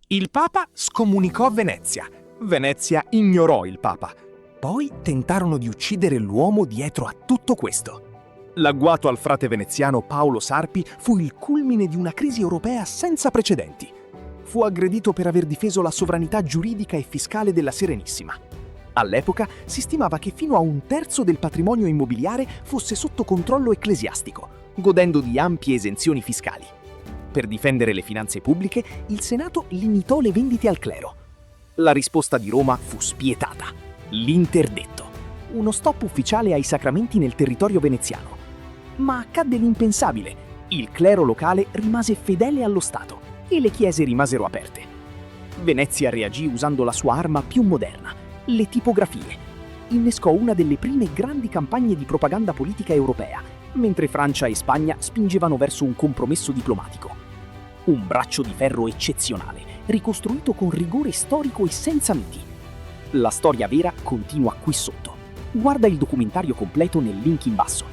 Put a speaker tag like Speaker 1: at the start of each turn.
Speaker 1: Il Papa scomunicò Venezia. Venezia ignorò il Papa. Poi tentarono di uccidere l'uomo dietro a tutto questo. L'agguato al frate veneziano Paolo Sarpi fu il culmine di una crisi europea senza precedenti. Fu aggredito per aver difeso la sovranità giuridica e fiscale della Serenissima. All'epoca si stimava che fino a un terzo del patrimonio immobiliare fosse sotto controllo ecclesiastico, godendo di ampie esenzioni fiscali. Per difendere le finanze pubbliche, il Senato limitò le vendite al clero. La risposta di Roma fu spietata: l'interdetto, uno stop ufficiale ai sacramenti nel territorio veneziano. Ma accadde l'impensabile: il clero locale rimase fedele allo Stato e le chiese rimasero aperte. Venezia reagì usando la sua arma più moderna, le tipografie. Innescò una delle prime grandi campagne di propaganda politica europea, mentre Francia e Spagna spingevano verso un compromesso diplomatico. Un braccio di ferro eccezionale, ricostruito con rigore storico e senza miti. La storia vera continua qui sotto. Guarda il documentario completo nel link in basso.